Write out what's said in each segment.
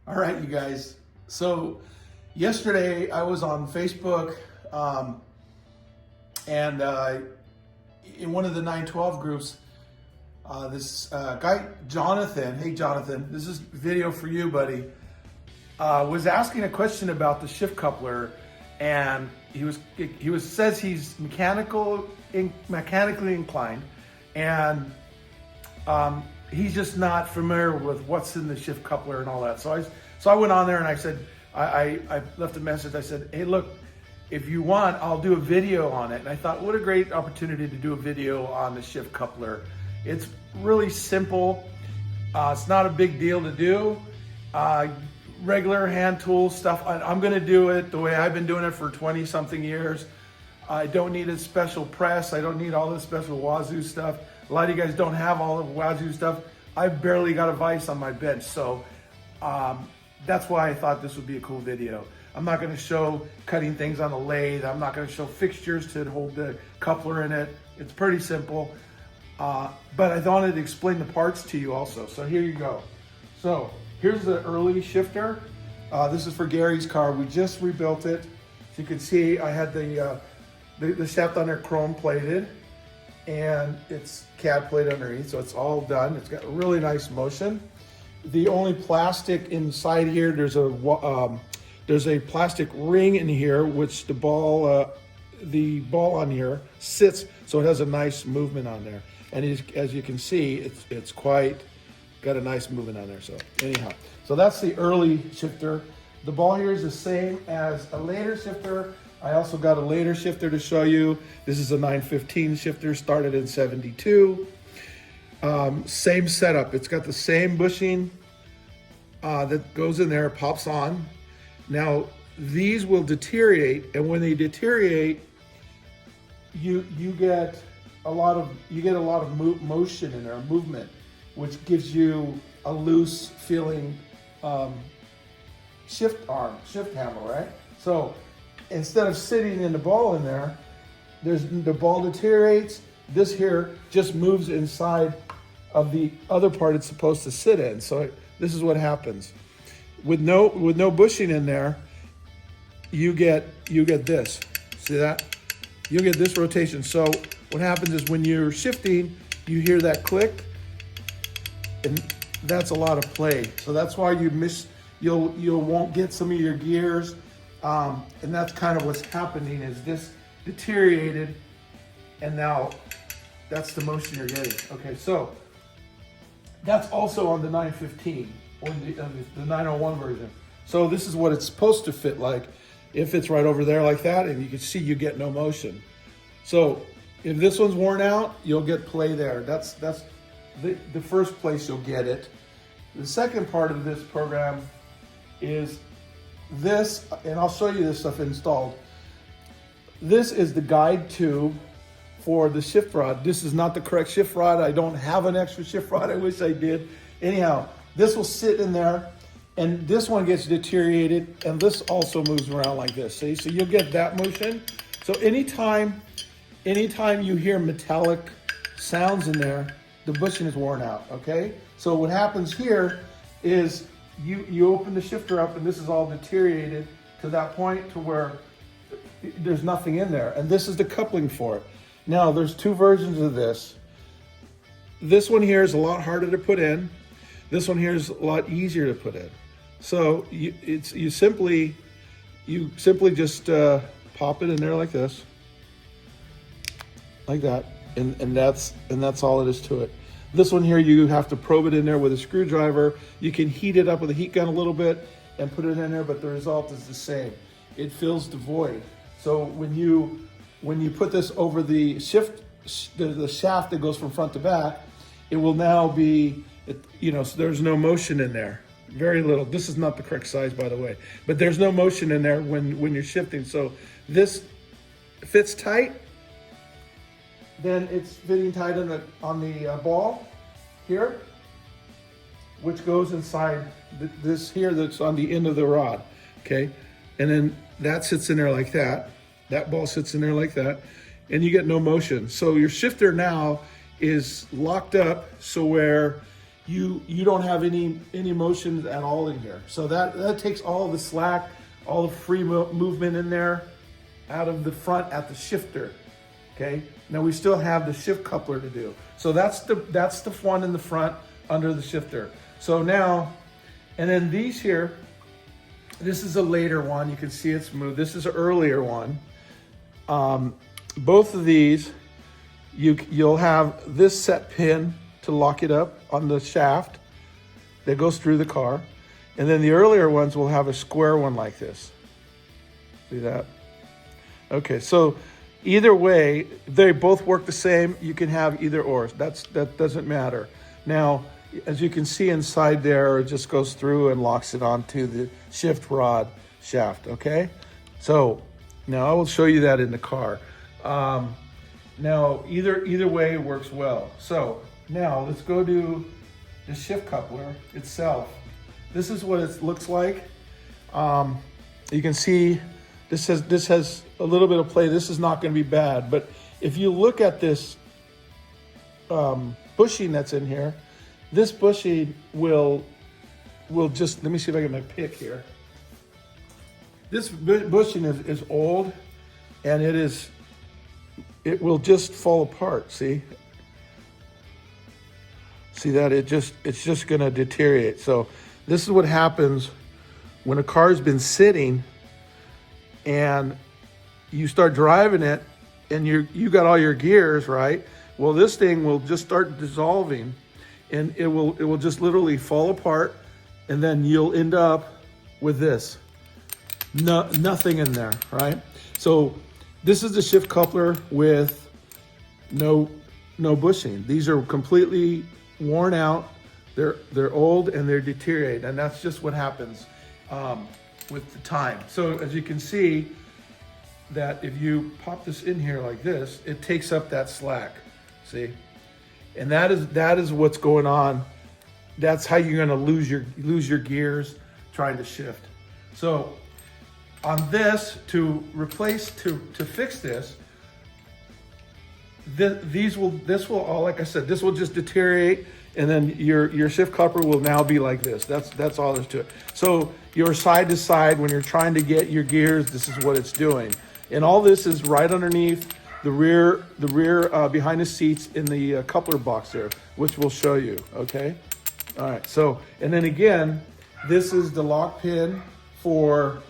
All right, you guys. So yesterday I was on Facebook and in one of the 912 groups, this guy, Jonathan, hey Jonathan, this is video for you, buddy, was asking a question about the shift coupler, and he says he's mechanically inclined, and he's just not familiar with what's in the shift coupler and all that. So I went on there and I said, I left a message. I said, hey, look, if you want, I'll do a video on it. And I thought, what a great opportunity to do a video on the shift coupler. It's really simple. It's not a big deal to do. Regular hand tool stuff. I'm gonna do it the way I've been doing it for 20 something years. I don't need a special press. I don't need all this special wazoo stuff. A lot of you guys don't have all the wazoo stuff. I've barely got a vise on my bench. So that's why I thought this would be a cool video. I'm not gonna show cutting things on a lathe. I'm not gonna show fixtures to hold the coupler in it. It's pretty simple. But I wanted to explain the parts to you also. So here you go. So here's the early shifter. This is for Gary's car. We just rebuilt it. So you can see I had the shaft on there chrome plated, and it's CAD plate underneath, so it's all done. It's got really nice motion. The only plastic inside here, there's a plastic ring in here, which the ball on here sits, so it has a nice movement on there. And as you can see, it's quite got a nice movement on there. So anyhow, so that's the early shifter. The ball here is the same as a later shifter. I also got a later shifter to show you. This is a 915 shifter, started in 72. Same setup. It's got the same bushing that goes in there, pops on. Now these will deteriorate, and when they deteriorate, you get a lot of motion in there, movement, which gives you a loose feeling shift handle, right? So instead of sitting in the ball in there, the ball deteriorates. This here just moves inside of the other part it's supposed to sit in. So this is what happens. With no bushing in there, you get this. See that? You get this rotation. So what happens is when you're shifting, you hear that click, and that's a lot of play. So that's why you won't get some of your gears. And that's kind of what's happening, is this deteriorated, and now that's the motion you're getting. Okay, so that's also on the 915 or the 901 version. So this is what it's supposed to fit like. If it's right over there like that, and you can see you get no motion. So if this one's worn out, you'll get play there. That's the first place you'll get it. The second part of this program is this, and I'll show you this stuff installed. This is the guide tube for the shift rod. This is not the correct shift rod. I don't have an extra shift rod. I wish I did. Anyhow, this will sit in there, and this one gets deteriorated, and this also moves around like this. See, so you'll get that motion. So anytime you hear metallic sounds in there, the bushing is worn out, okay? So what happens here is you open the shifter up, and this is all deteriorated to that point to where there's nothing in there. And this is the coupling for it. Now, there's two versions of this. This one here is a lot harder to put in. This one here is a lot easier to put in. So you simply just pop it in there like this, like that, and that's all it is to it. This one here, you have to probe it in there with a screwdriver. You can heat it up with a heat gun a little bit and put it in there, but the result is the same. It fills the void. So when you put this over the the shaft that goes from front to back, it will now be, so there's no motion in there. Very little. This is not the correct size, by the way, but there's no motion in there when you're shifting. So this fits tight. Then it's fitting tight on the ball here, which goes inside this here that's on the end of the rod, okay? And then that sits in there like that. That ball sits in there like that, and you get no motion. So your shifter now is locked up so where you don't have any motion at all in here. So that takes all the slack, all the free movement in there out of the front at the shifter. Okay, now we still have the shift coupler to do. So that's the one in the front under the shifter. So now, and then these here, this is a later one. You can see it's smooth. This is an earlier one. Both of these, you'll have this set pin to lock it up on the shaft that goes through the car. And then the earlier ones will have a square one like this. See that? Okay, so either way, they both work the same. You can have either or. That doesn't matter. Now, as you can see inside there, it just goes through and locks it onto the shift rod shaft, okay? So now I will show you that in the car. Now, either way works well. So now let's go to the shift coupler itself. This is what it looks like. You can see this has a little bit of play. This is not going to be bad, but if you look at this bushing that's in here, this bushing will just, let me see if I get my pick here. This bushing is old, and it will just fall apart. See that it's just going to deteriorate. So this is what happens when a car's been sitting and you start driving it, and you got all your gears, right? Well, this thing will just start dissolving, and it will just literally fall apart, and then you'll end up with this. Nothing in there, right? So this is the shift coupler with no bushing. These are completely worn out. They're old and they're deteriorating, and that's just what happens with the time. So as you can see, that if you pop this in here like this, it takes up that slack. See, and that is what's going on. That's how you're going to lose your gears trying to shift. So on this, to fix this, this will all, like I said, this will just deteriorate, and then your shift coupler will now be like this. That's all there's to it. So your side to side, when you're trying to get your gears, this is what it's doing. And all this is right underneath the rear behind the seats in the coupler box there, which we'll show you. Okay. All right. So, and then again, this is the lock pin for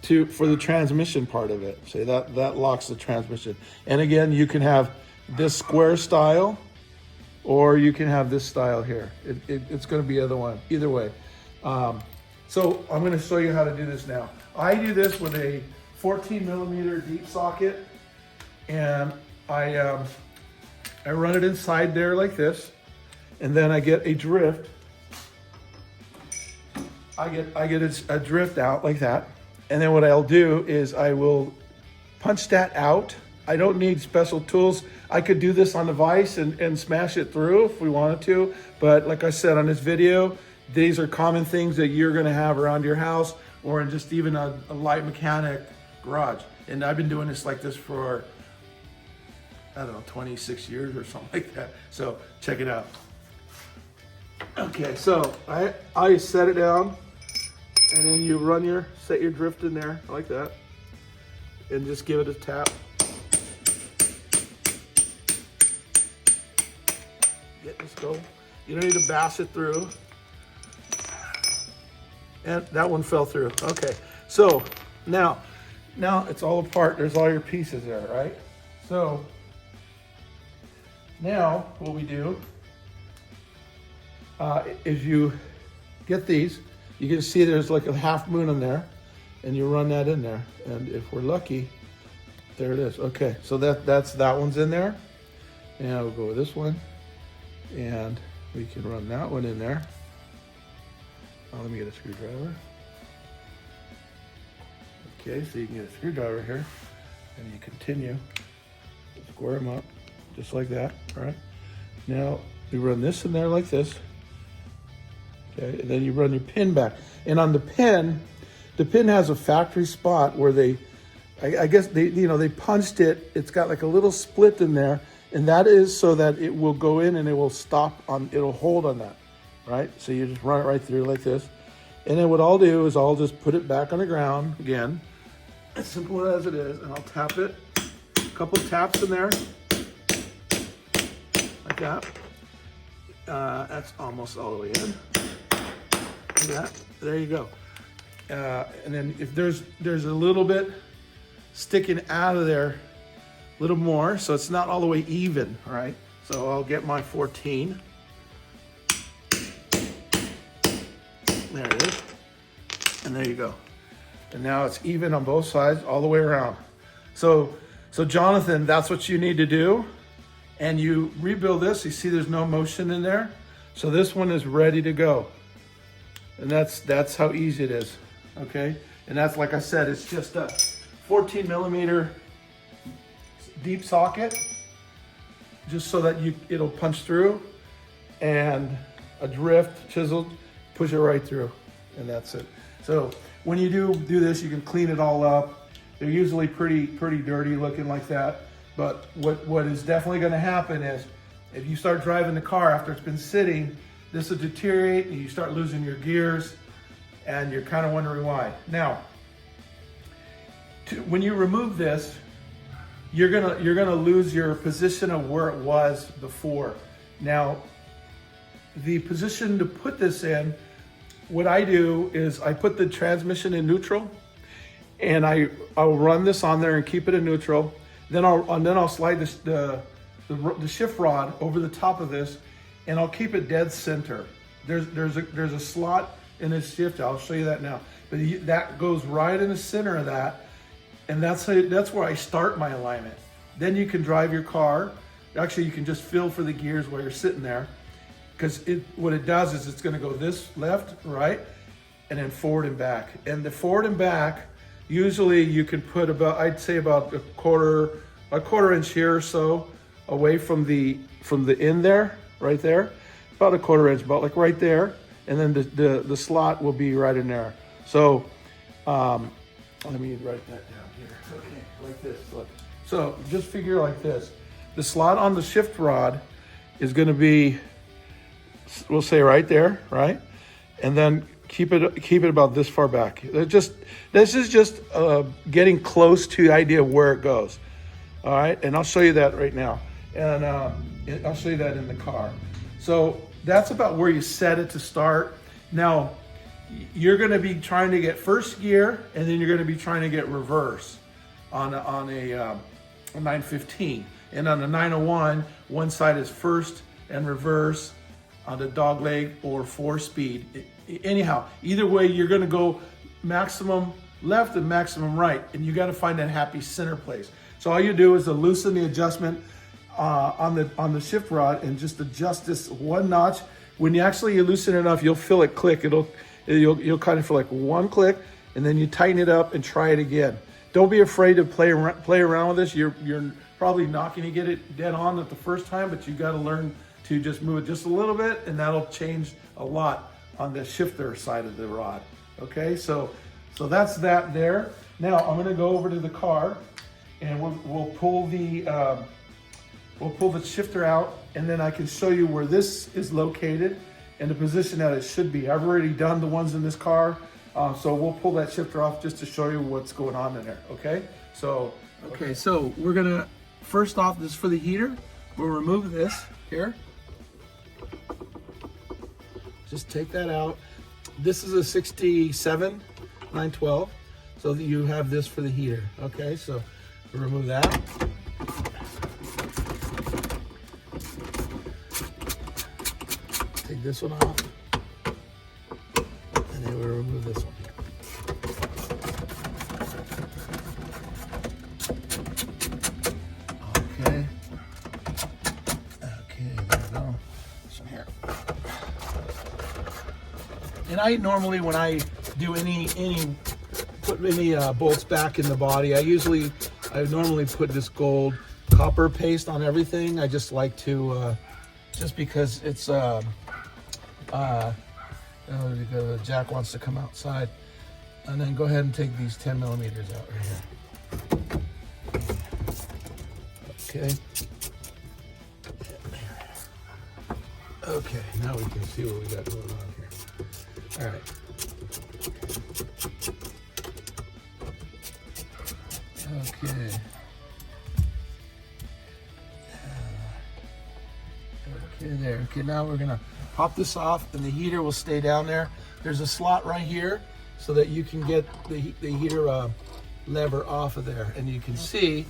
the transmission part of it. See, that locks the transmission. And again, you can have this square style, or you can have this style here. It's going to be either way. So I'm going to show you how to do this now. I do this with a 14mm deep socket, and I run it inside there like this, and then I get a drift. I get a drift out like that. And then what I'll do is I will punch that out. I don't need special tools. I could do this on the vise and smash it through if we wanted to. But like I said on this video, these are common things that you're gonna have around your house, or in just even a light mechanic garage. And I've been doing this like this for, I don't know, 26 years or something like that. So check it out. Okay, so I set it down, and then you set your drift in there like that, and just give it a tap. Get this going. You don't need to bash it through. And that one fell through. Okay, so now it's all apart. There's all your pieces there, right? So now what we do is you get these. You can see there's like a half moon in there, and you run that in there. And if we're lucky, there it is. Okay, so that one's in there. And we'll go with this one, and we can run that one in there. Oh, let me get a screwdriver. Okay, so you can get a screwdriver here, and you continue. Square them up, just like that, all right? Now, you run this in there like this. Okay, and then you run your pin back. And on the pin has a factory spot where I guess they punched it. It's got like a little split in there, and that is so that it will go in and it will it'll hold on that. right? So you just run it right through like this. And then what I'll do is I'll just put it back on the ground again, as simple as it is, and I'll tap it. A couple of taps in there, like that. That's almost all the way in. Like that. There you go. And then if there's a little bit sticking out of there, a little more, so it's not all the way even, right? So I'll get my 14. There it is. And there you go. And now it's even on both sides all the way around. So Jonathan, that's what you need to do. And you rebuild this. You see there's no motion in there. So this one is ready to go. And that's how easy it is. Okay? And that's, like I said, it's just a 14 millimeter deep socket, just so that it'll punch through, and a drift chiseled, push it right through, and that's it. So when you do this, you can clean it all up. They're usually pretty dirty looking like that. But what is definitely going to happen is, if you start driving the car after it's been sitting, this will deteriorate and you start losing your gears, and you're kind of wondering why. Now, when you remove this, you're gonna lose your position of where it was before. Now, the position to put this in, what I do is I put the transmission in neutral, and I'll run this on there and keep it in neutral. Then I'll slide the shift rod over the top of this, and I'll keep it dead center. There's a slot in this shift. I'll show you that now. But that goes right in the center of that. And that's where I start my alignment. Then you can drive your car. Actually, you can just feel for the gears while you're sitting there, because what it does is it's going to go this left, right, and then forward and back. And the forward and back, usually you can put I'd say about a quarter inch here or so away from the end there, right there, about a quarter inch, about like right there, and then the slot will be right in there. So let me write that down here. Okay, like this, look. So just figure like this. The slot on the shift rod is going to be, we'll say right there, right? And then keep it about this far back. This is just getting close to the idea of where it goes. All right, and I'll show you that right now. And I'll show you that in the car. So that's about where you set it to start. Now, you're going to be trying to get first gear, and then you're going to be trying to get reverse on a 915. And on the 901, one side is first and reverse on the dog leg or 4-speed. Anyhow, either way, you're going to go maximum left and maximum right, and you got to find that happy center place. So all you do is to loosen the adjustment on the shift rod and just adjust this one notch. When you loosen it enough, you'll feel it click. You'll kind of feel like one click, and then you tighten it up and try it again. Don't be afraid to play around with this. You're probably not going to get it dead on at the first time, but you got to learn to just move it just a little bit, and that'll change a lot on the shifter side of the rod. Okay, so that's that there. Now I'm going to go over to the car, and we'll pull the shifter out, and then I can show you where this is located and the position that it should be. I've already done the ones in this car, so we'll pull that shifter off just to show you what's going on in there, okay? So we're gonna, first off, this is for the heater. We'll remove this here. Just take that out. This is a 67 912, so that you have this for the heater, okay? So we'll remove that. Take this one off, and then we'll remove this one. Okay, there we go. This one here. And I normally, when I do put any bolts back in the body, I normally put this gold copper paste on everything. I just like to, just because it's the jack wants to come outside. And then go ahead and take these 10 millimeters out right here. Okay. Okay, now we can see what we got going on here. All right. Okay. Okay, there. Okay, now we're gonna pop this off, and the heater will stay down there. There's a slot right here so that you can get the heater lever off of there, and you can see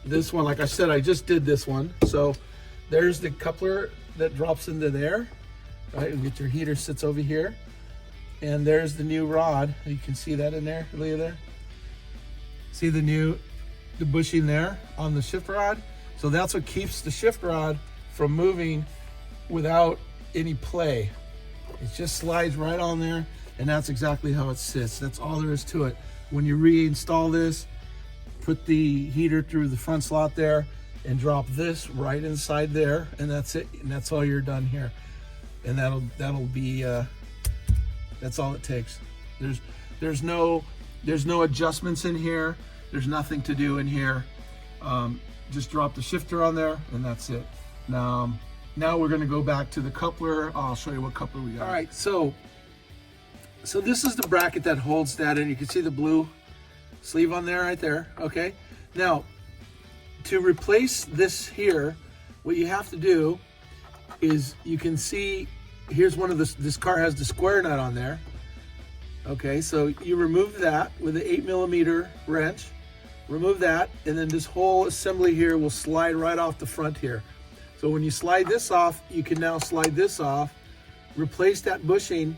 this one. Like I said, I just did this one. So there's the coupler that drops into there, right? You get your heater sits over here, and there's the new rod. You can see that in there, Leah, there. See the bushing there on the shift rod? So that's what keeps the shift rod from moving without any play. It just slides right on there, and that's exactly how it sits. That's all there is to it. When you reinstall this, put the heater through the front slot there and drop this right inside there, and that's it. And that's all you're done here. And that'll be that's all it takes. There's no adjustments in here. There's nothing to do in here. Just drop the shifter on there, and that's it. Now we're going to go back to the coupler. I'll show you what coupler we got. All right, so this is the bracket that holds that, and you can see the blue sleeve on there, right there. Okay. Now, to replace this here, what you have to do is, you can see here's one of this car has the square nut on there. Okay, so you remove that with an 8mm wrench. Remove that, and then this whole assembly here will slide right off the front here. So when you slide this off, you can now slide this off, replace that bushing,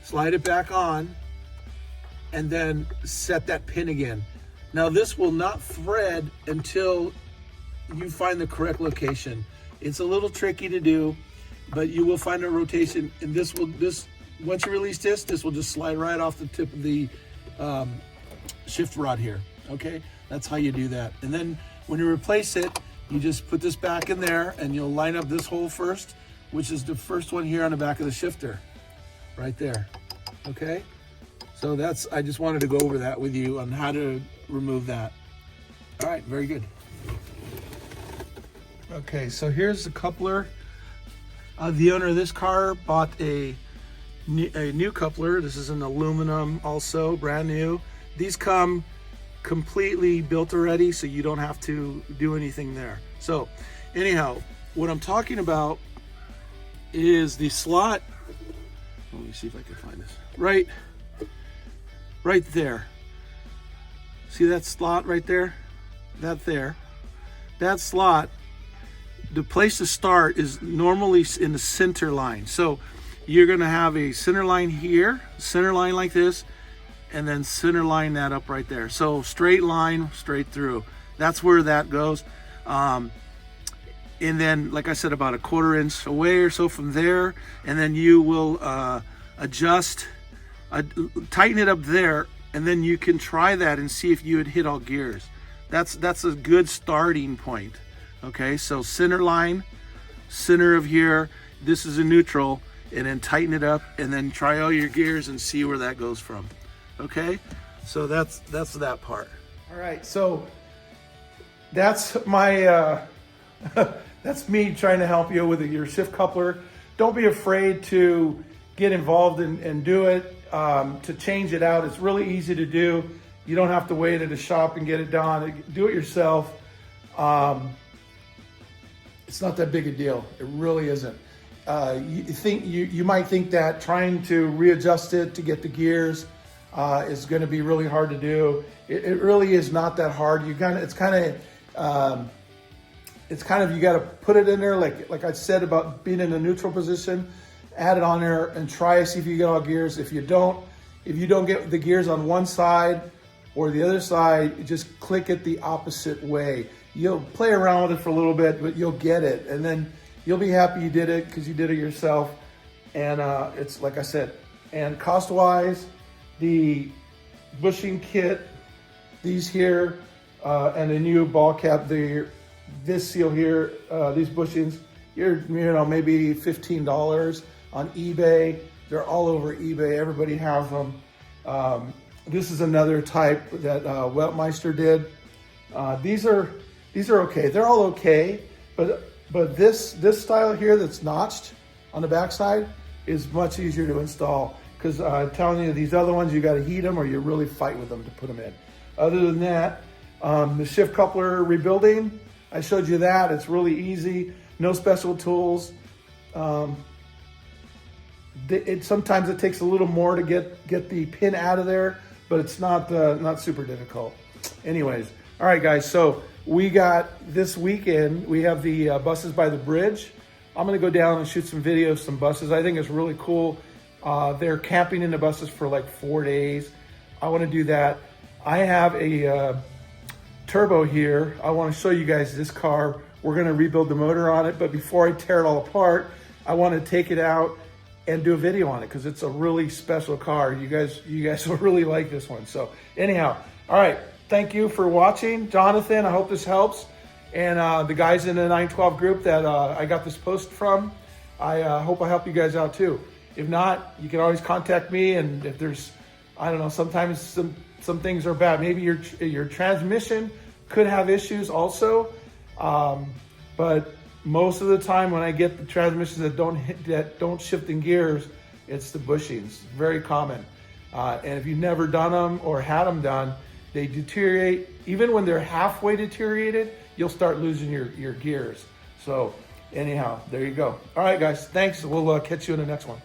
slide it back on, and then set that pin again. Now this will not thread until you find the correct location. It's a little tricky to do, but you will find a rotation, and once you release this will just slide right off the tip of the shift rod here. Okay, that's how you do that. And then when you replace it, you just put this back in there, and you'll line up this hole first, which is the first one here on the back of the shifter, right there. Okay, so I just wanted to go over that with you on how to remove that. All right, very good. Okay, so here's the coupler. The owner of this car bought a new coupler. This is an aluminum, also brand new. These come completely built already, so you don't have to do anything there. So anyhow, what I'm talking about is the slot. Let me see if I can find this. Right there. See that slot right there? That slot, the place to start is normally in the center line. So you're gonna have a center line here, center line like this, and then center line that up right there. So straight line, straight through. That's where that goes. And then, like I said, about a 1/4 inch away or so from there, and then you will tighten it up there, and then you can try that and see if you had hit all gears. That's a good starting point. Okay, so center line, center of here, this is a neutral, and then tighten it up, and then try all your gears and see where that goes from. Okay, so that's that part. All right, so that's my that's me trying to help you with your shift coupler. Don't be afraid to get involved and do it. To change it out, it's really easy to do. You don't have to wait at a shop and get it done. Do it yourself. It's not that big a deal. It really isn't. You might think that trying to readjust it to get the gears is going to be really hard to do. It really is not that hard. You got to put it in there, like I said about being in a neutral position. Add it on there and try, see if you get all gears. If you don't get the gears on one side or the other side, just click it the opposite way. You'll play around with it for a little bit, but you'll get it, and then you'll be happy you did it because you did it yourself. And it's like I said, and cost-wise, the bushing kit, these here, and the new ball cap, this seal here, these bushings, maybe $15 on eBay. They're all over eBay. Everybody has them. This is another type that Weltmeister did. These are okay. They're all okay, but But this style here that's notched on the backside is much easier to install, because I'm telling you, these other ones, you got to heat them or you really fight with them to put them in. Other than that, the shift coupler rebuilding, I showed you that. It's really easy, no special tools. Sometimes it takes a little more to get the pin out of there, but it's not super difficult. Anyways, all right, guys. So we got this weekend. We have the buses by the bridge. I'm gonna go down and shoot some videos, some buses. I think it's really cool. They're camping in the buses for like 4 days. I want to do that. I have a turbo here. I want to show you guys this car. We're gonna rebuild the motor on it, but before I tear it all apart, I want to take it out and do a video on it, because it's a really special car. You guys will really like this one. So anyhow, all right. Thank you for watching, Jonathan. I hope this helps. And the guys in the 912 group that I got this post from, I hope I help you guys out too. If not, you can always contact me. And if there's, I don't know, sometimes some things are bad. Maybe your transmission could have issues also. But most of the time when I get the transmissions that don't shift in gears, it's the bushings. Very common. And if you've never done them or had them done, they deteriorate. Even when they're halfway deteriorated, you'll start losing your gears. So anyhow, there you go. All right, guys, thanks. We'll catch you in the next one.